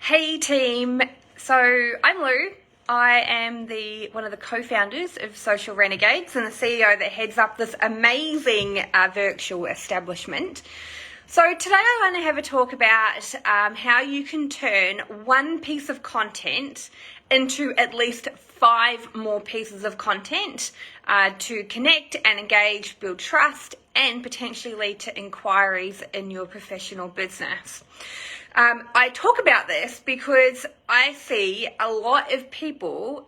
Hey team, so I'm Lou. I am one of the co-founders of Social Renegades and the CEO that heads up this amazing virtual establishment. So today I want to have a talk about how you can turn one piece of content into at least 5 more pieces of content to connect and engage, build trust, and potentially lead to inquiries in your professional business. I talk about this because I see a lot of people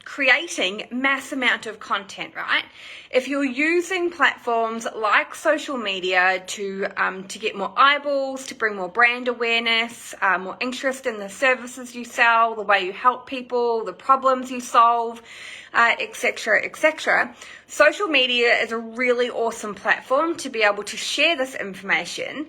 creating mass amount of content, right? If you're using platforms like social media to get more eyeballs, to bring more brand awareness, more interest in the services you sell, the way you help people, the problems you solve, etc., etc. Social media is a really awesome platform to be able to share this information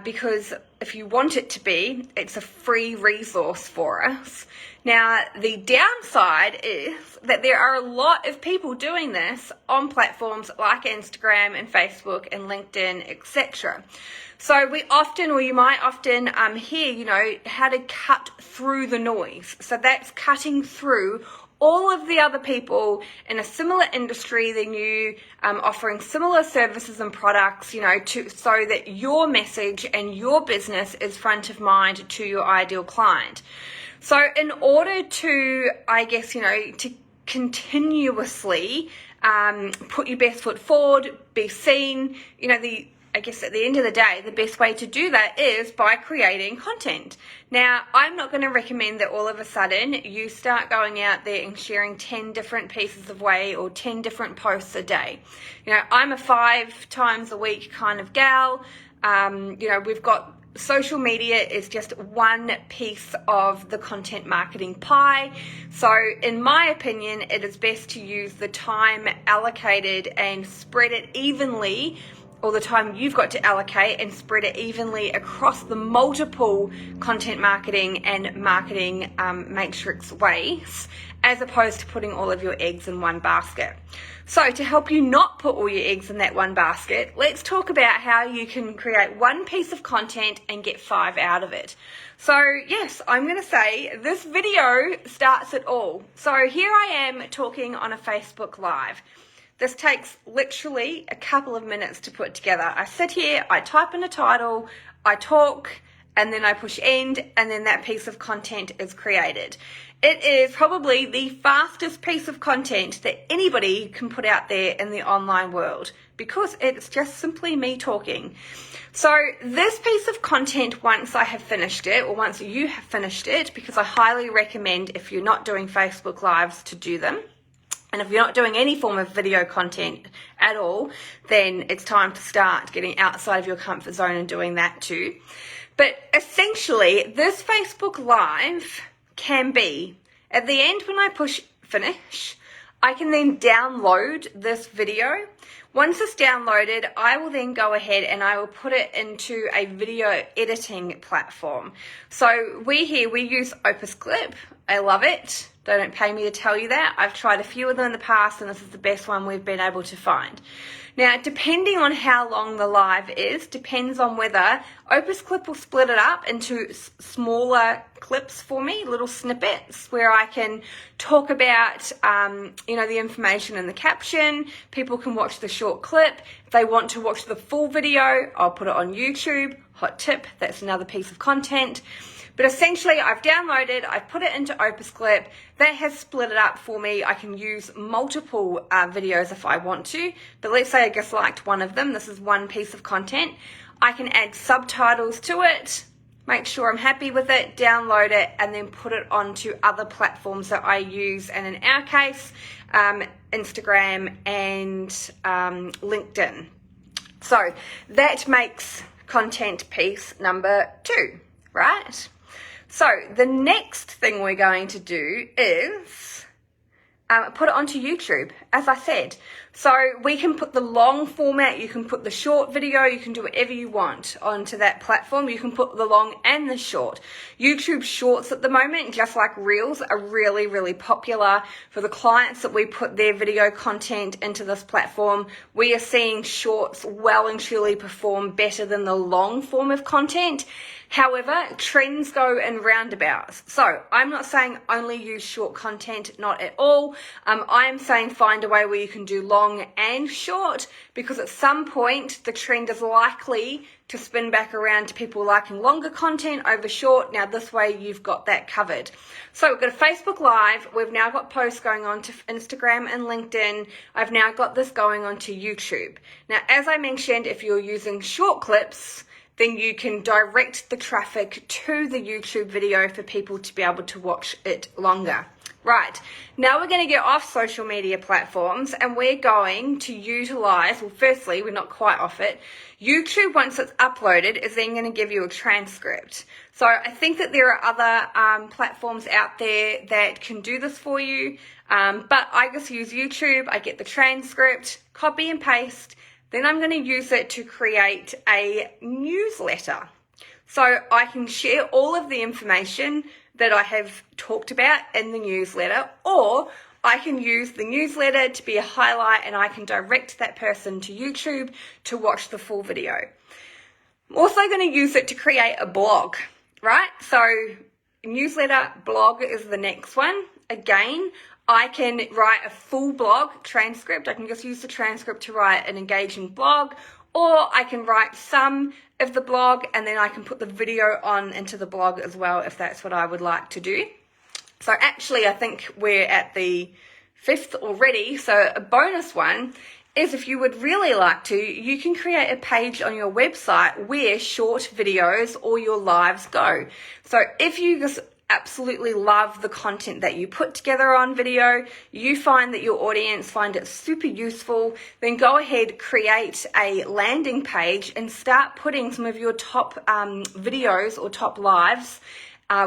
because if you want it to be, it's a free resource for us. Now, the downside is that there are a lot of people doing this on platforms like Instagram and Facebook and LinkedIn, etc. So you might often hear, how to cut through the noise. So that's cutting through all of the other people in a similar industry than you, offering similar services and products, so that your message and your business is front of mind to your ideal client. So in order to, to continuously put your best foot forward, be seen, at the end of the day, the best way to do that is by creating content. Now, I'm not going to recommend that all of a sudden you start going out there and sharing 10 different pieces of way or 10 different posts a day. I'm a 5 times a week kind of gal. We've got social media is just one piece of the content marketing pie. So in my opinion, it is best to use the time allocated and spread it evenly, or the time you've got to allocate and spread it evenly across the multiple content marketing and marketing matrix ways, as opposed to putting all of your eggs in one basket. So to help you not put all your eggs in that one basket, let's talk about how you can create one piece of content and get 5 out of it. So yes, I'm going to say this video starts it all. So here I am talking on a Facebook Live. This takes literally a couple of minutes to put together. I sit here, I type in a title, I talk, and then I push end, and then that piece of content is created. It is probably the fastest piece of content that anybody can put out there in the online world because it's just simply me talking. So this piece of content, once I have finished it, or once you have finished it, because I highly recommend if you're not doing Facebook Lives to do them, and if you're not doing any form of video content at all, then it's time to start getting outside of your comfort zone and doing that too. But essentially, this Facebook Live can be, at the end when I push finish, I can then download this video. Once it's downloaded, I will then go ahead and I will put it into a video editing platform. So we use Opus Clip. I love it. They don't pay me to tell you that. I've tried a few of them in the past and this is the best one we've been able to find. Now, depending on how long the live is, depends on whether Opus Clip will split it up into smaller clips for me, little snippets where I can talk about, the information in the caption. People can watch the short clip. If they want to watch the full video, I'll put it on YouTube. Hot tip, that's another piece of content. But essentially, I've downloaded, I've put it into Opus Clip. That has split it up for me. I can use multiple videos if I want to. But let's say I just liked one of them. This is one piece of content. I can add subtitles to it, make sure I'm happy with it, download it, and then put it onto other platforms that I use. And in our case, Instagram and LinkedIn. So that makes content piece number 2, right? So the next thing we're going to do is put it onto YouTube, as I said. So we can put the long format, you can put the short video, you can do whatever you want onto that platform. You can put the long and the short. YouTube Shorts at the moment, just like Reels, are really, really popular. For the clients that we put their video content into this platform, we are seeing Shorts well and truly perform better than the long form of content. However, trends go in roundabouts. So I'm not saying only use short content, not at all. I am saying find a way where you can do long and short, because at some point the trend is likely to spin back around to people liking longer content over short. Now this way you've got that covered. So we've got a Facebook Live. We've now got posts going on to Instagram and LinkedIn. I've now got this going on to YouTube. Now, as I mentioned, if you're using short clips, then you can direct the traffic to the YouTube video for people to be able to watch it longer. Right, now we're going to get off social media platforms and we're going to utilize, well, firstly, we're not quite off it. YouTube, once it's uploaded, is then going to give you a transcript. So I think that there are other platforms out there that can do this for you, but I just use YouTube. I get the transcript, copy and paste, then I'm going to use it to create a newsletter. So I can share all of the information that I have talked about in the newsletter, or I can use the newsletter to be a highlight and I can direct that person to YouTube to watch the full video. I'm also going to use it to create a blog, right? So newsletter, blog is the next one. Again, I can write a full blog transcript. I can just use the transcript to write an engaging blog, or I can write some of the blog and then I can put the video on into the blog as well if that's what I would like to do. So actually I think we're at the 5th already. So a bonus one is, if you would really like to, you can create a page on your website where short videos or your lives go. So if you just absolutely love the content that you put together on video, you find that your audience find it super useful, then go ahead, create a landing page and start putting some of your top videos or top lives,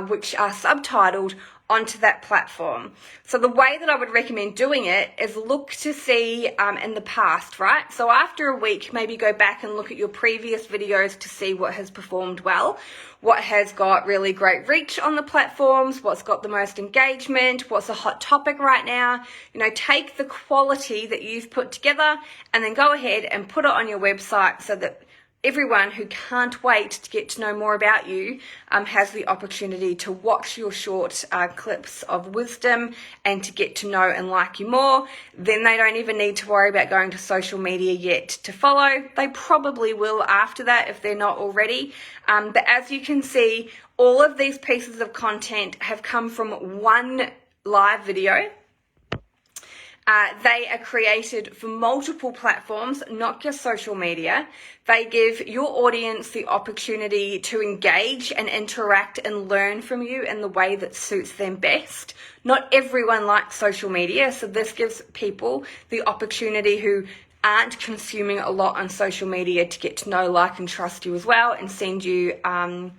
which are subtitled, onto that platform. So the way that I would recommend doing it is look to see in the past, right? So after a week, maybe go back and look at your previous videos to see what has performed well, what has got really great reach on the platforms, what's got the most engagement, what's a hot topic right now. You know, take the quality that you've put together and then go ahead and put it on your website so that everyone who can't wait to get to know more about you has the opportunity to watch your short clips of wisdom and to get to know and like you more. Then they don't even need to worry about going to social media yet to follow. They probably will after that if they're not already. But as you can see, all of these pieces of content have come from one live video. They are created for multiple platforms, not just social media. They give your audience the opportunity to engage and interact and learn from you in the way that suits them best. Not everyone likes social media, so this gives people the opportunity who aren't consuming a lot on social media to get to know, like, and trust you as well, and send you an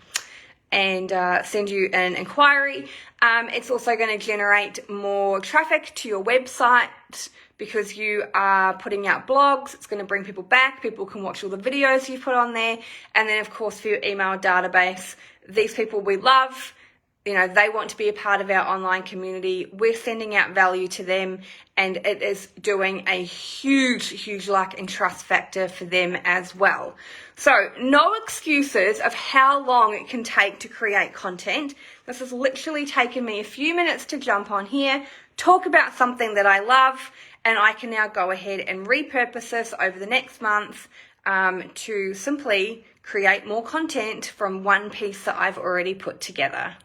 inquiry. It's also going to generate more traffic to your website because you are putting out blogs. It's going to bring people back. People can watch all the videos you put on there. And then, of course, for your email database, these people we love, you know, they want to be a part of our online community. We're sending out value to them, and it is doing a huge like and trust factor for them as well. So no excuses of how long it can take to create content. This has literally taken me a few minutes to jump on here, talk about something that I love, and I can now go ahead and repurpose this over the next month to simply create more content from one piece that I've already put together.